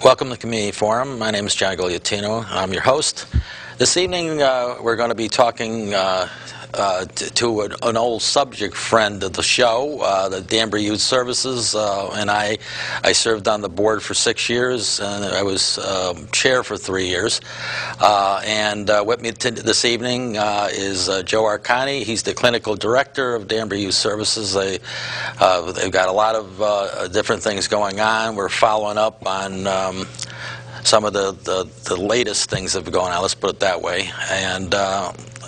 Welcome to the Community Forum. My name is John Gogliettino. I'm your host. This evening we're going to be talking to an old subject friend of the show, the Danbury Youth Services, and I served on the board for 6 years, and I was chair for 3 years. And with me this evening is Joe Arconti. He's the clinical director of Danbury Youth Services. They've got a lot of different things going on. We're following up on some of the latest things that have been going on, let's put it that way. And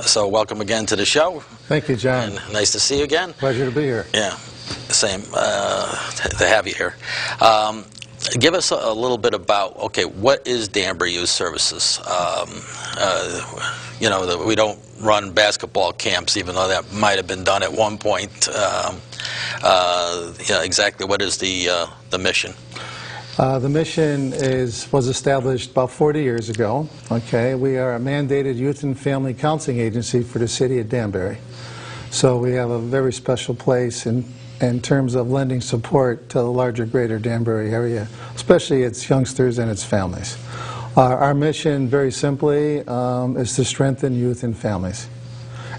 so welcome again to the show. Thank you, John. And nice to see you again. Pleasure to be here. Yeah, same, to have you here. Give us a little bit about, okay, what is Danbury Youth Services? You know, we don't run basketball camps, even though that might have been done at one point. Yeah, exactly, what is the mission? The mission was established about 40 years ago. Okay, we are a mandated youth and family counseling agency for the city of Danbury. So we have a very special place in terms of lending support to the larger greater Danbury area, especially its youngsters and its families. Our mission, very simply, is to strengthen youth and families.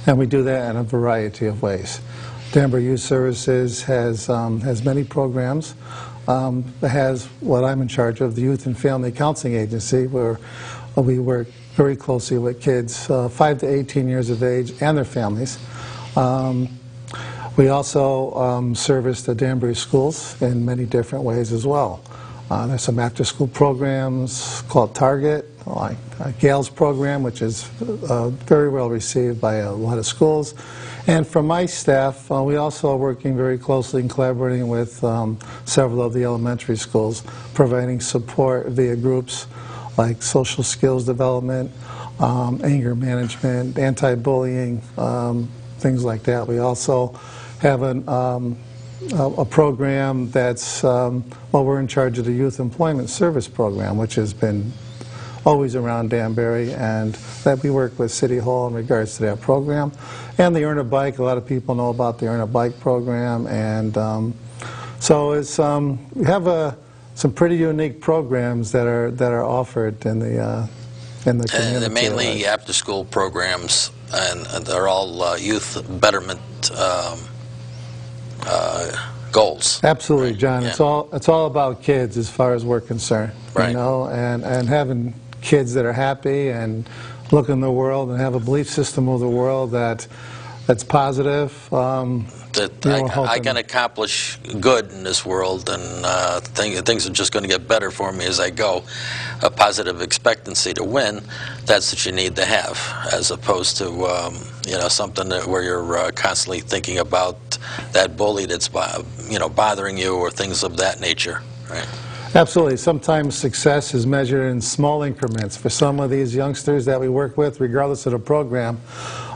And we do that in a variety of ways. Danbury Youth Services has many programs. It has what I'm in charge of, the Youth and Family Counseling Agency, where we work very closely with kids 5 to 18 years of age and their families. We also service the Danbury schools in many different ways as well. There's some after-school programs called Target, like Gail's program, which is very well received by a lot of schools. And from my staff, we also are working very closely and collaborating with several of the elementary schools, providing support via groups like social skills development, anger management, anti-bullying, things like that. We also have a program that's, well, we're in charge of the Youth Employment Service Program, which has been always around Danbury, and that we work with City Hall in regards to that program. And the Earn a Bike, a lot of people know about the Earn a Bike program, and so it's, we have some pretty unique programs that are offered in the community. And they're mainly after-school programs, and they're all youth betterment goals. Absolutely, right? John. Yeah. It's all about kids as far as we're concerned. Right. You know, and having kids that are happy and look in the world and have a belief system of the world that's positive. That I can accomplish good in this world, and things are just going to get better for me as I go. A positive expectancy to win, that's what you need to have, as opposed to you know, something where you're constantly thinking about that bully that's you know, bothering you, or things of that nature, right? Absolutely. Sometimes success is measured in small increments. For some of these youngsters that we work with, regardless of the program,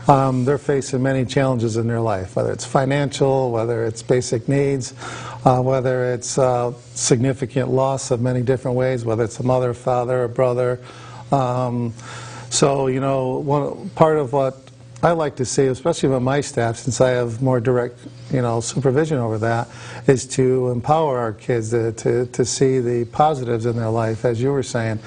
they're facing many challenges in their life, whether it's financial, whether it's basic needs, whether it's significant loss of many different ways, whether it's a mother, father, a brother. So, you know, part of what I like to see, especially with my staff, since I have more direct, you know, supervision over that, is to empower our kids to see the positives in their life, as you were saying,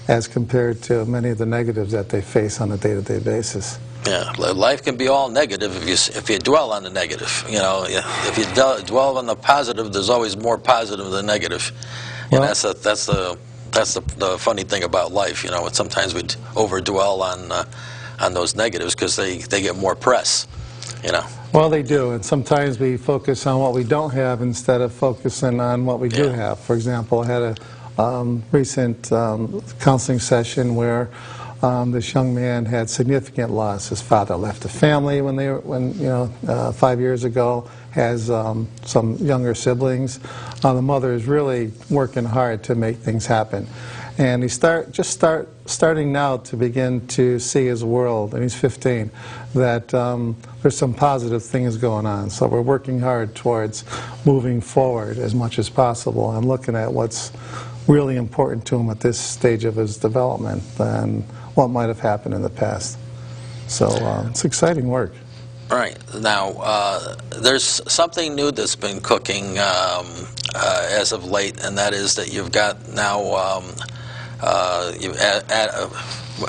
as compared to many of the negatives that they face on a day-to-day basis. Yeah, life can be all negative if you dwell on the negative. You know, if you dwell on the positive, there's always more positive than negative. And well, that's the funny thing about life. You know, sometimes we overdwell on those negatives because they get more press. You know. Well, they do, and sometimes we focus on what we don't have instead of focusing on what we do have. For example, I had a recent counseling session where this young man had significant loss. His father left the family when 5 years ago. Has some younger siblings. The mother is really working hard to make things happen, and he's starting now to begin to see his world. And he's 15. That there's some positive things going on. So we're working hard towards moving forward as much as possible and looking at what's really important to him at this stage of his development and what might have happened in the past. So it's exciting work. Right. Now, there's something new that's been cooking as of late, and that is that you've got now,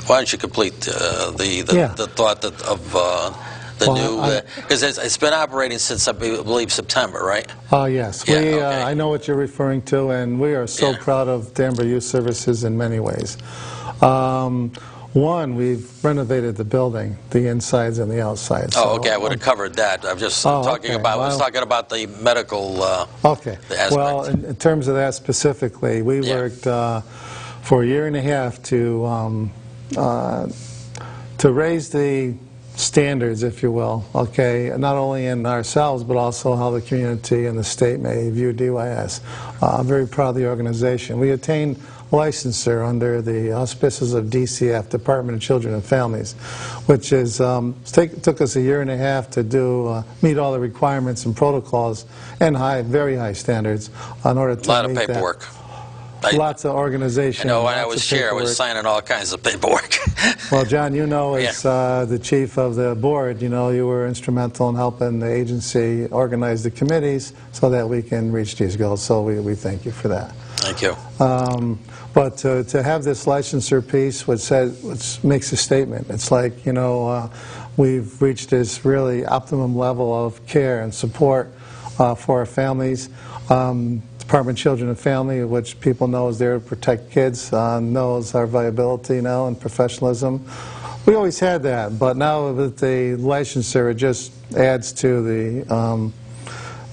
why don't you complete the thought of the new, because it's been operating since, I believe, September, right? Yes. Yeah, okay. I know what you're referring to, and we are so proud of Danbury Youth Services in many ways. One, we've renovated the building, the insides and the outsides. Oh, okay. I would have covered that. I'm just talking about. I was talking about the medical. Okay. Aspect. Well, in terms of that specifically, we worked for a year and a half to raise the standards, if you will. Okay, not only in ourselves, but also how the community and the state may view DYS. I'm very proud of the organization. We attained licensure under the auspices of DCF, Department of Children and Families, which is took us a year and a half to do meet all the requirements and protocols and very high standards in order to meet that. A lot of paperwork. Lots of organization. I know when I was chair, I was signing all kinds of paperwork. Well, John, you know, as the chief of the board, you know, you were instrumental in helping the agency organize the committees so that we can reach these goals. So we thank you for that. Thank you. But to have this licensure piece, which makes a statement, it's like, you know, we've reached this really optimum level of care and support for our families. Department of Children and Family, which people know is there to protect kids, knows our viability now and professionalism. We always had that, but now with the licensure, it just adds to the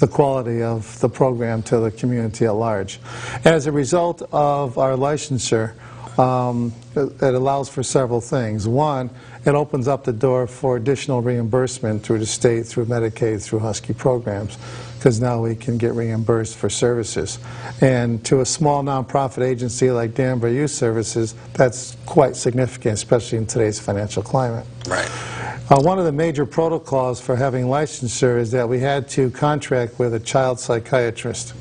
quality of the program to the community at large. As a result of our licensure, it allows for several things. One, it opens up the door for additional reimbursement through the state, through Medicaid, through Husky programs, because now we can get reimbursed for services. And to a small nonprofit agency like Danbury Youth Services, that's quite significant, especially in today's financial climate. Right. One of the major protocols for having licensure is that we had to contract with a child psychiatrist.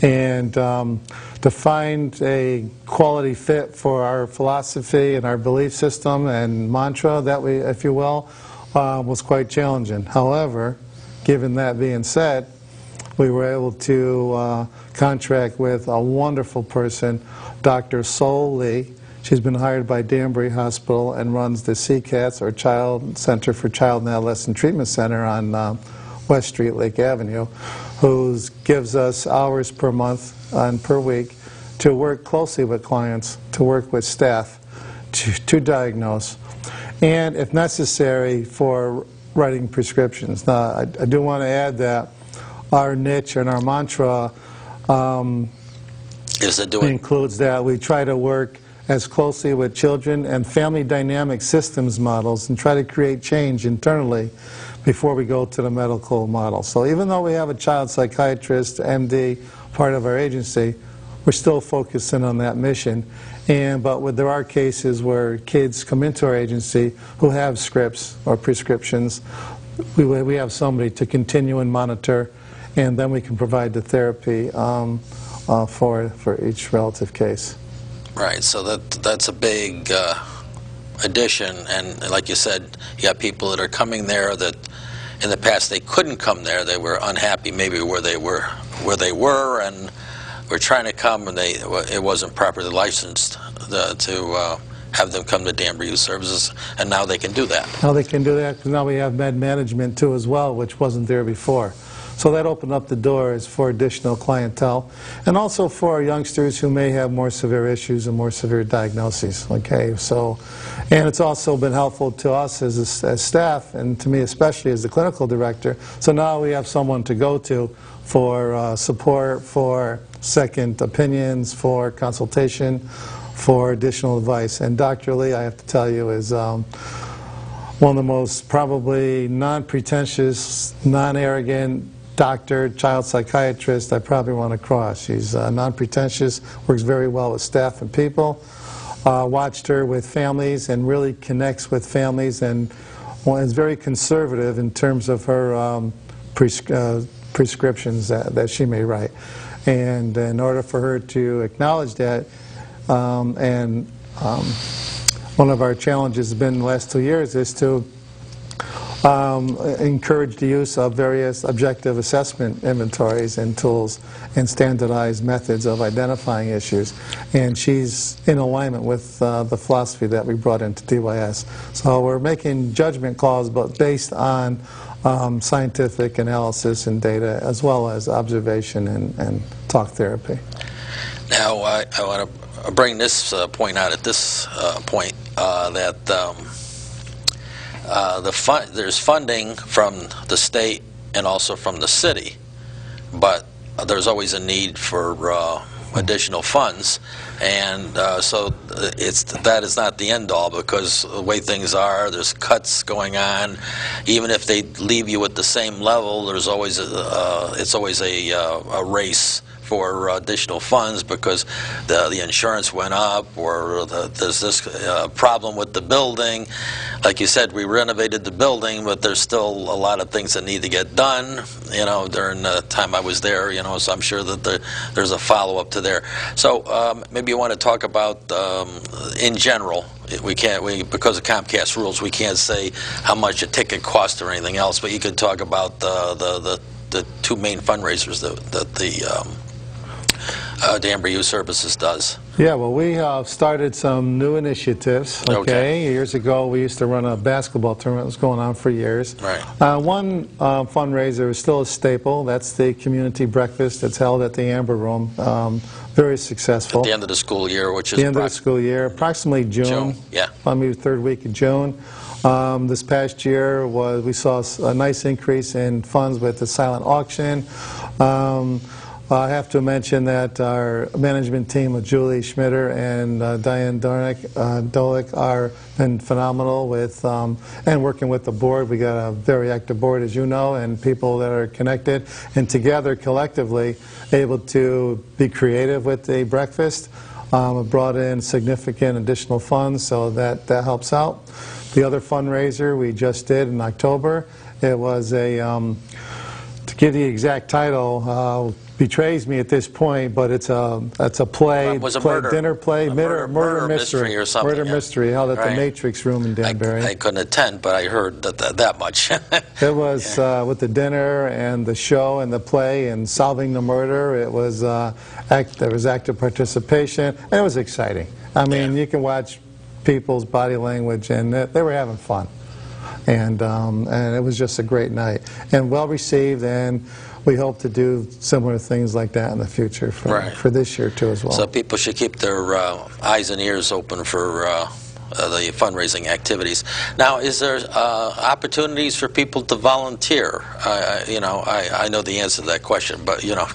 And to find a quality fit for our philosophy and our belief system and mantra, that we, if you will, was quite challenging. However, given that being said, we were able to contract with a wonderful person, Dr. Sol Lee. She's been hired by Danbury Hospital and runs the CCATS, or Child Center for Child and Adolescent Treatment Center on West Street, Lake Avenue, who gives us hours per month and per week to work closely with clients, to work with staff, to diagnose, and if necessary, for writing prescriptions. Now, I do want to add that our niche and our mantra includes that we try to work as closely with children and family dynamic systems models and try to create change internally before we go to the medical model. So even though we have a child psychiatrist, MD, part of our agency, we're still focusing on that mission. But there are cases where kids come into our agency who have scripts or prescriptions. We have somebody to continue and monitor, and then we can provide the therapy for each relative case. Right, so that's a big addition, and like you said, you got people that are coming there that in the past they couldn't come there. They were unhappy maybe where they were, and were trying to come, and it wasn't properly licensed to have them come to Danbury Youth Services, and now they can do that. Now they can do that because now we have med management too as well, which wasn't there before. So that opened up the doors for additional clientele, and also for our youngsters who may have more severe issues and more severe diagnoses. Okay, so, and it's also been helpful to us as staff, and to me especially as the clinical director. So now we have someone to go to for support, for second opinions, for consultation, for additional advice. And Dr. Lee, I have to tell you, is one of the most probably non-pretentious, non-arrogant doctor, child psychiatrist I probably run across. She's non-pretentious, works very well with staff and people. Watched her with families and really connects with families, and is very conservative in terms of her prescriptions that she may write. And in order for her to acknowledge that, one of our challenges has been the last 2 years is to encourage the use of various objective assessment inventories and tools and standardized methods of identifying issues. And she's in alignment with the philosophy that we brought into DYS. So we're making judgment calls, but based on scientific analysis and data, as well as observation and talk therapy. Now, I want to bring this point out at this point, that there's funding from the state and also from the city, but there's always a need for additional funds, and so that is not the end all, because the way things are, there's cuts going on. Even if they leave you at the same level, there's always it's always a race for additional funds, because the insurance went up, or there's this problem with the building. Like you said, we renovated the building, but there's still a lot of things that need to get done, you know, during the time I was there, you know, so I'm sure that there's a follow-up to there. So maybe you want to talk about, in general, because of Comcast rules, we can't say how much a ticket costs or anything else, but you could talk about the two main fundraisers that the Danbury Youth Services does. Yeah, well, we started some new initiatives. Okay. Years ago, we used to run a basketball tournament. It was going on for years. Right. One fundraiser is still a staple. That's the community breakfast that's held at the Amber Room. Very successful. At the end of the school year, which is the end of the school year, approximately June. Yeah. Maybe the third week of June. This past year we saw a nice increase in funds with the silent auction. I have to mention that our management team of Julie Schmitter and Diane Dolick are been phenomenal with and working with the board. We got a very active board, as you know, and people that are connected, and together collectively able to be creative with the breakfast. Brought in significant additional funds, so that helps out. The other fundraiser we just did in October, it was a to give the exact title. Betrays me at this point, but it's a play, dinner play, murder mystery or something. Murder mystery held at the Matrix Room in Danbury. I couldn't attend, but I heard that much. It was with the dinner and the show and the play and solving the murder. It was there was active participation, and it was exciting. I mean, you can watch people's body language, and they were having fun, and it was just a great night and well received. And we hope to do similar things like that in the future for this year, too, as well. So people should keep their eyes and ears open for the fundraising activities. Now, is there opportunities for people to volunteer? You know, I know the answer to that question, but, you know.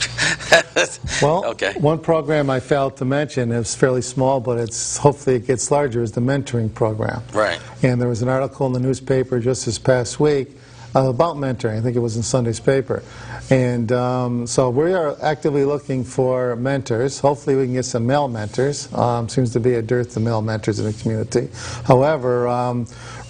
Well, one program I failed to mention, is fairly small, but hopefully it gets larger, is the mentoring program. Right. And there was an article in the newspaper just this past week about mentoring. I think it was in Sunday's paper. And so we are actively looking for mentors. Hopefully we can get some male mentors. Seems to be a dearth of male mentors in the community. However,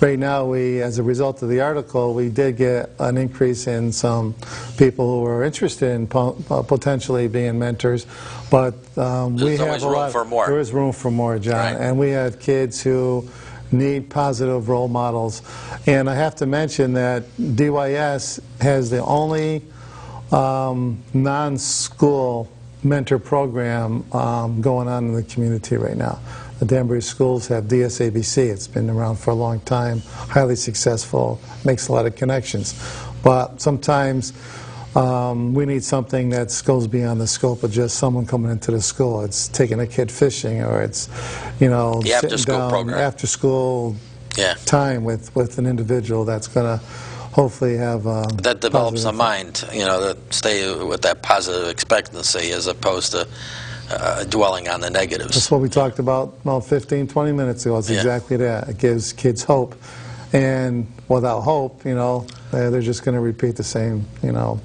right now, as a result of the article, we did get an increase in some people who are interested in potentially being mentors. But we have room for more. There is room for more, John. Right. And we have kids who need positive role models. And I have to mention that DYS has the only non-school mentor program going on in the community right now. The Danbury schools have DSABC. It's been around for a long time, highly successful, makes a lot of connections. But sometimes we need something that goes beyond the scope of just someone coming into the school. It's taking a kid fishing, or it's, you know, the after-school program. After-school time with an individual that's going to hopefully have that develops a mind, you know, that stay with that positive expectancy as opposed to dwelling on the negatives. That's what we talked about 15, 20 minutes ago. It's exactly that. It gives kids hope, and without hope, you know, they're just going to repeat the same, you know,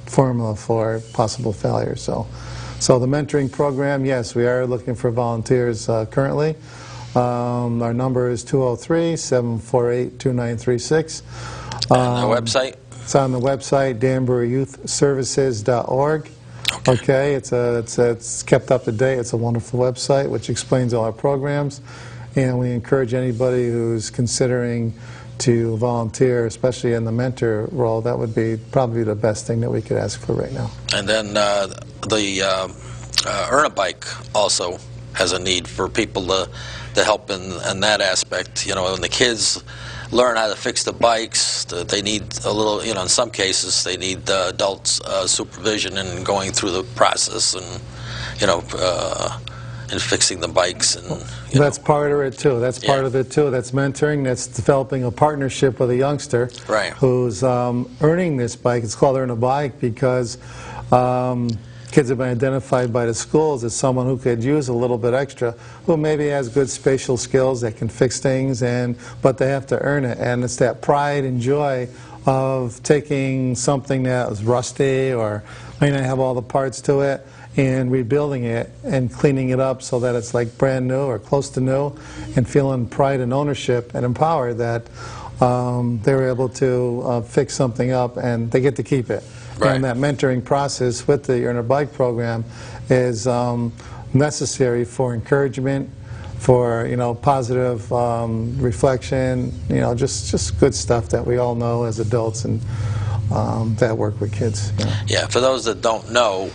formula for possible failure. So the mentoring program, yes, we are looking for volunteers currently. Our number is 203-748-2936. And the website? It's on the website, danburyyouthservices.org. Okay, it's kept up to date. It's a wonderful website which explains all our programs, and we encourage anybody who's considering to volunteer, especially in the mentor role, that would be probably the best thing that we could ask for right now. And then the Earn a Bike also has a need for people to help in that aspect. You know, when the kids learn how to fix the bikes, they need a little, you know, in some cases they need adult supervision in going through the process and, you know, and fixing the bikes. And that's part of it too. That's part of it too. That's mentoring. That's developing a partnership with a youngster who's earning this bike. It's called Earn a Bike because kids have been identified by the schools as someone who could use a little bit extra, who maybe has good spatial skills that can fix things, but they have to earn it. And it's that pride and joy of taking something that was rusty or may not have all the parts to it and rebuilding it and cleaning it up so that it's like brand new or close to new, and feeling pride and ownership and empowered that they were able to fix something up and they get to keep it. And that mentoring process with the Earn a Bike program is necessary for encouragement, for, you know, positive reflection, you know, just good stuff that we all know as adults and that work with kids. You know. Yeah, for those that don't know,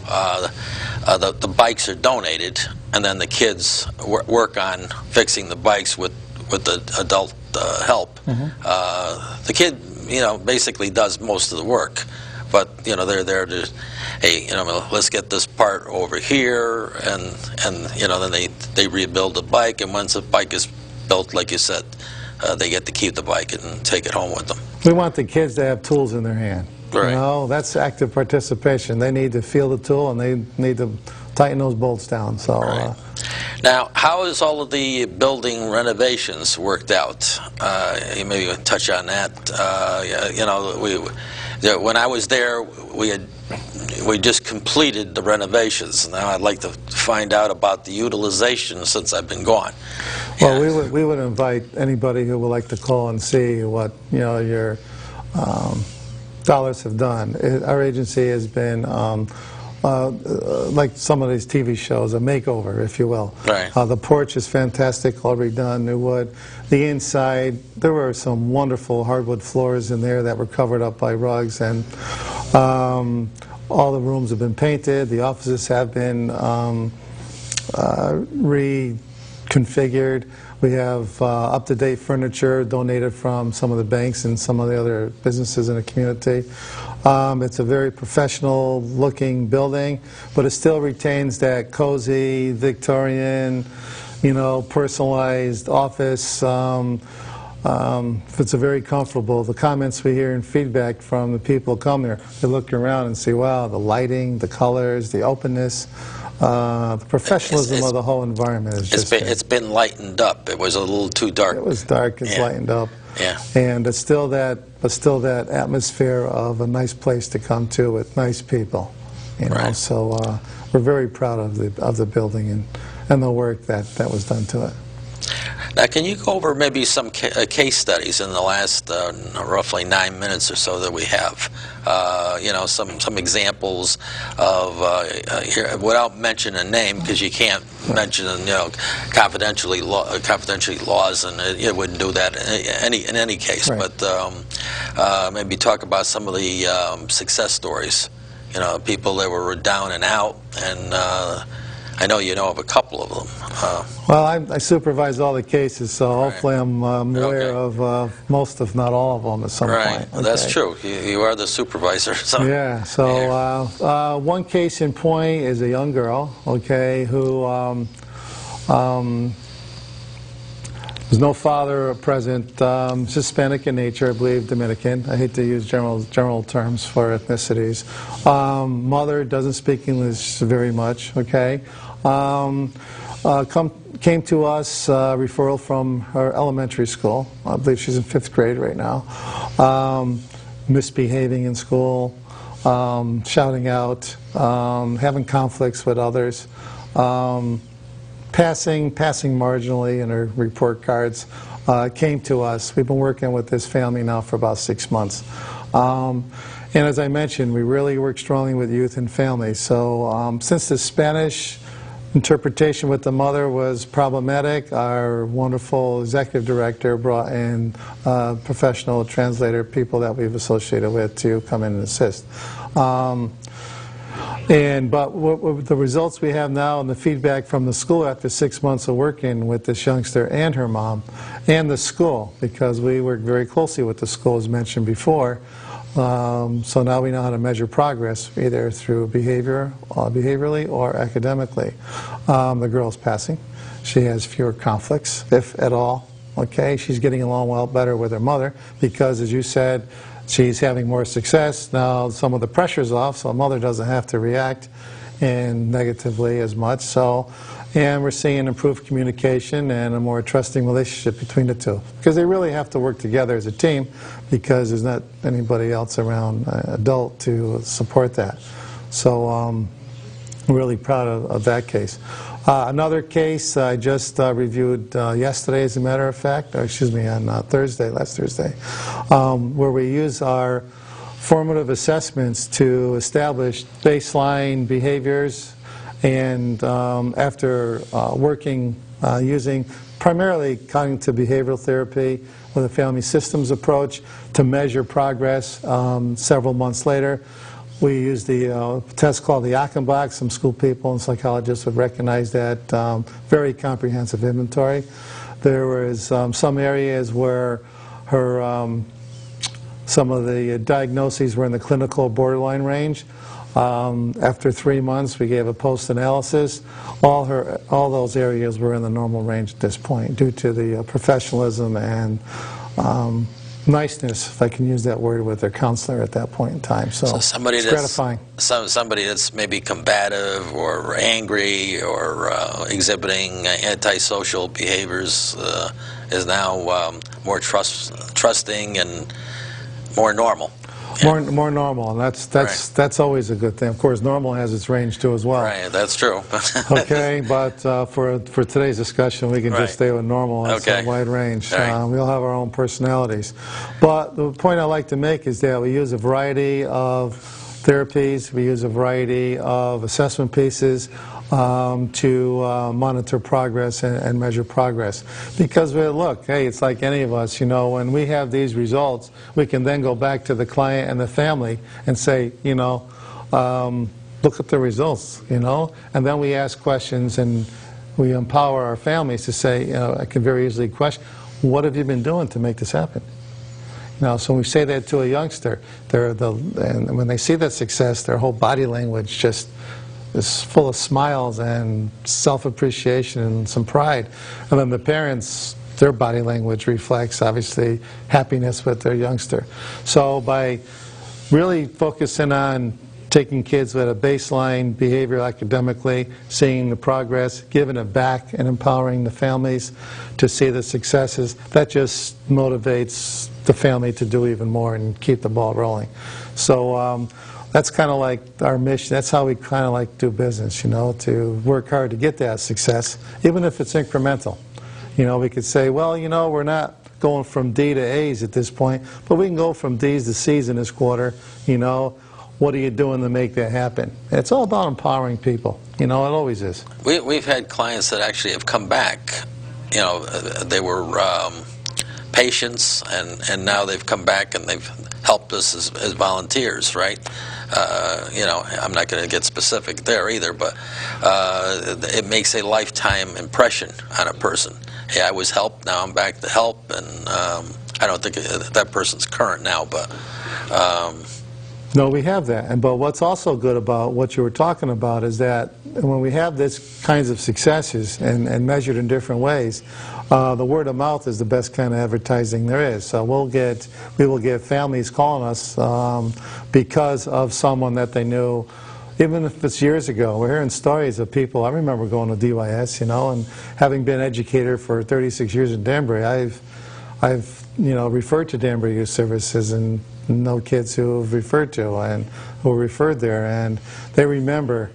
the bikes are donated, and then the kids work on fixing the bikes with the adult help. The kid, you know, basically does most of the work. But, you know, they're there to, hey, you know, let's get this part over here, and you know, then they rebuild the bike, and once the bike is built, like you said, they get to keep the bike and take it home with them. We want the kids to have tools in their hand. You know, that's active participation. They need to feel the tool, and they need to tighten those bolts down. So. Now, how is all of the building renovations worked out? You maybe touch on that. You know, when I was there, we just completed the renovations. Now I'd like to find out about the utilization since I've been gone. Well, we would invite anybody who would like to call and see what, you know, your dollars have done. Our agency has been like some of these TV shows, a makeover, if you will. The porch is fantastic, already done, new wood. The inside, there were some wonderful hardwood floors in there that were covered up by rugs, and all the rooms have been painted. The offices have been reconfigured. We have up-to-date furniture donated from some of the banks and some of the other businesses in the community. It's a very professional-looking building, but it still retains that cozy, Victorian, you know, personalized office. It's a very comfortable. The comments we hear and feedback from the people who come there, they look around and say, wow, the lighting, the colors, the openness. The professionalism of the whole environment is just it's been lightened up. It was a little too dark. It was dark. It's lightened up. And it's still that atmosphere of a nice place to come to with nice people. You know, so we're very proud of the building and the work that was done to it. Now, can you go over maybe some case studies in the last roughly 9 minutes or so that we have? You know, some examples of here, without mentioning a name, because you can't mention, you know, confidentiality laws, and it wouldn't do that in any case. But maybe talk about some of the success stories. You know, people that were down and out, and I know you know of a couple of them. Well, I supervise all the cases, so hopefully I'm aware of most, if not all of them at some point. Well, that's true. You are the supervisor. So. Yeah, so one case in point is a young girl, who there's no father present, Hispanic in nature, I believe, Dominican. I hate to use general terms for ethnicities. Mother doesn't speak English very much, came to us, referral from her elementary school. I believe she's in 5th grade right now. Misbehaving in school, shouting out, having conflicts with others. Passing marginally in her report cards, came to us. We've been working with this family now for about 6 months. And as I mentioned, we really work strongly with youth and families. So since the Spanish interpretation with the mother was problematic, our wonderful executive director brought in professional translator, people that we've associated with, to come in and assist. But the results we have now and the feedback from the school after 6 months of working with this youngster and her mom and the school, because we work very closely with the school as mentioned before, so now we know how to measure progress either through behaviorally or academically. The girl's passing. She has fewer conflicts, if at all. Okay, she's getting along well better with her mother because, as you said, she's having more success. Now some of the pressure's off, so mother doesn't have to react negatively as much. And we're seeing improved communication and a more trusting relationship between the two. Because they really have to work together as a team because there's not anybody else around, adult, to support that. So I'm really proud of that case. Another case I just reviewed yesterday, as a matter of fact, or excuse me, on last Thursday, where we use our formative assessments to establish baseline behaviors, and after working using primarily cognitive behavioral therapy with a family systems approach to measure progress several months later, we used the test called the Achenbach. Some school people and psychologists would recognize that. Very comprehensive inventory. There was some areas where some of the diagnoses were in the clinical borderline range. After 3 months, we gave a post-analysis. All those areas were in the normal range at this point due to the professionalism and niceness, if I can use that word, with their counselor at that point in time. So somebody it's that's gratifying. Somebody that's maybe combative or angry or exhibiting antisocial behaviors is now more trusting and more normal. More normal, and that's always a good thing. Of course, normal has its range too as well. Right, that's true. Okay, but for today's discussion, we can just stay with normal. It's a wide range. Right. We all have our own personalities. But the point I like to make is that we use a variety of therapies, we use a variety of assessment pieces to monitor progress and measure progress. Because look, hey, it's like any of us, you know, when we have these results, we can then go back to the client and the family and say, you know, look at the results, you know, and then we ask questions and we empower our families to say, you know, I can very easily question, what have you been doing to make this happen? Now, so when we say that to a youngster, and when they see that success, their whole body language just is full of smiles and self-appreciation and some pride. And then the parents, their body language reflects, obviously, happiness with their youngster. So by really focusing on taking kids at a baseline behavior academically, seeing the progress, giving it back, and empowering the families to see the successes, that just motivates the family to do even more and keep the ball rolling. So that's kind of like our mission. That's how we kind of like do business, you know, to work hard to get that success, even if it's incremental. You know, we could say, well, you know, we're not going from D to A's at this point, but we can go from D's to C's in this quarter, you know. What are you doing to make that happen? It's all about empowering people. You know, it always is. We've had clients that actually have come back. You know, they were patients, and now they've come back and they've helped us as volunteers, right? You know, I'm not going to get specific there either, but it makes a lifetime impression on a person. Hey, I was helped, now I'm back to help, and I don't think that person's current now, but... No, we have that. But what's also good about what you were talking about is that when we have these kinds of successes and measured in different ways, the word of mouth is the best kind of advertising there is. So we will get families calling us because of someone that they knew, even if it's years ago. We're hearing stories of people. I remember going to DYS, you know, and having been educator for 36 years in Danbury, I've you know, referred to Danbury Youth Services and know kids who have referred to and who were referred there, and they remember.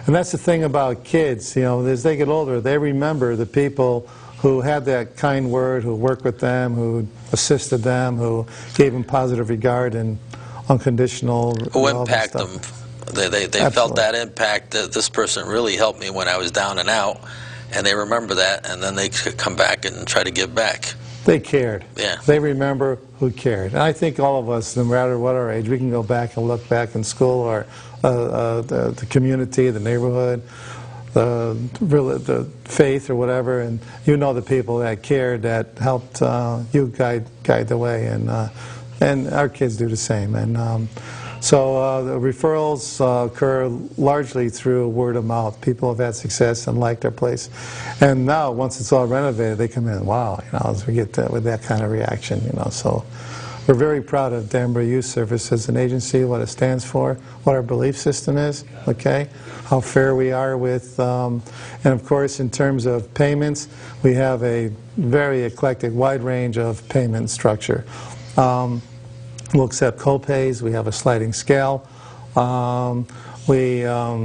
And that's the thing about kids, you know, as they get older, they remember the people who had that kind word, who worked with them, who assisted them, who gave them positive regard and unconditional. Who impact them They felt that impact, that this person really helped me when I was down and out, and they remember that, and then they could come back and try to give back. They cared. Yeah. They remember who cared. And I think all of us, no matter what our age, we can go back and look back in school or the community, the neighborhood, the faith or whatever, and you know the people that cared, that helped you guide the way, and our kids do the same. And so the referrals occur largely through word of mouth. People have had success and liked our place. And now, once it's all renovated, they come in, wow, as we get with that kind of reaction, So we're very proud of Danbury Youth Service as an agency, what it stands for, what our belief system is, okay, how fair we are with, and of course, in terms of payments, we have a very eclectic, wide range of payment structure. We'll accept co-pays. We have a sliding scale. We work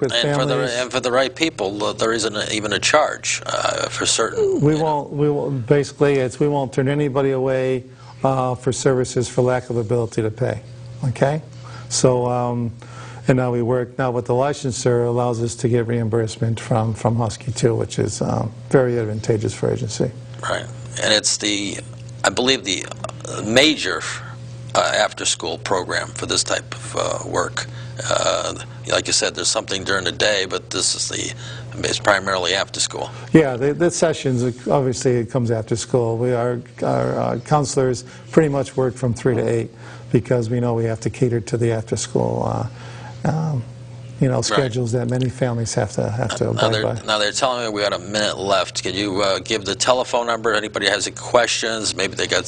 with families. And for the right people, there isn't even a charge for certain. We won't. Basically, we won't turn anybody away for services for lack of ability to pay. Okay. So, and now we work now with the licensor allows us to get reimbursement from Husky too, which is very advantageous for agency. Right, and it's I believe the major after-school program for this type of work. Like you said, there's something during the day, but it's primarily after school. Yeah, the sessions, obviously it comes after school. Our counselors pretty much work from 3 to 8 because we know we have to cater to the after-school schedules that many families have to abide by. Now they're telling me we got a minute left. Can you give the telephone number? Anybody has any questions? Maybe they got,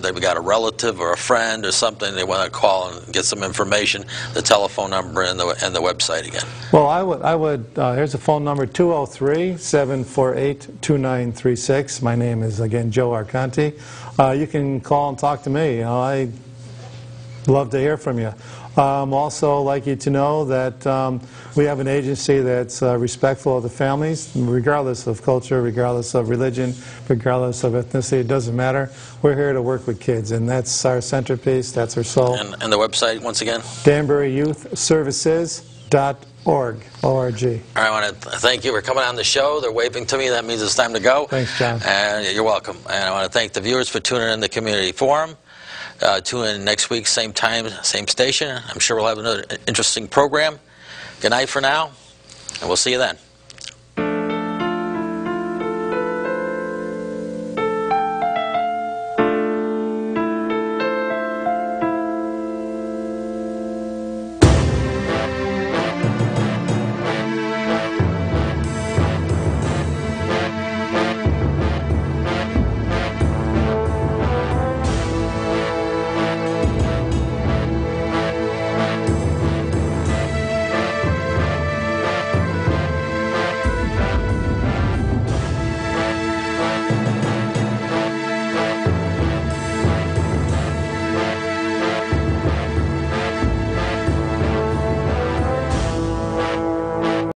they've got a relative or a friend or something they want to call and get some information. The telephone number and the website again. Well, I would. Here's the phone number: 203-748-2936. My name is again Joe Arconti. You can call and talk to me. I love to hear from you. Also like you to know that we have an agency that's respectful of the families, regardless of culture, regardless of religion, regardless of ethnicity. It doesn't matter. We're here to work with kids, and that's our centerpiece. That's our soul. And the website, once again? DanburyYouthServices.org. O-R-G. All right, I want to thank you for coming on the show. They're waving to me. That means it's time to go. Thanks, John. And you're welcome. And I want to thank the viewers for tuning in the Community Forum. Tune in next week, same time, same station. I'm sure we'll have another interesting program. Good night for now, and we'll see you then.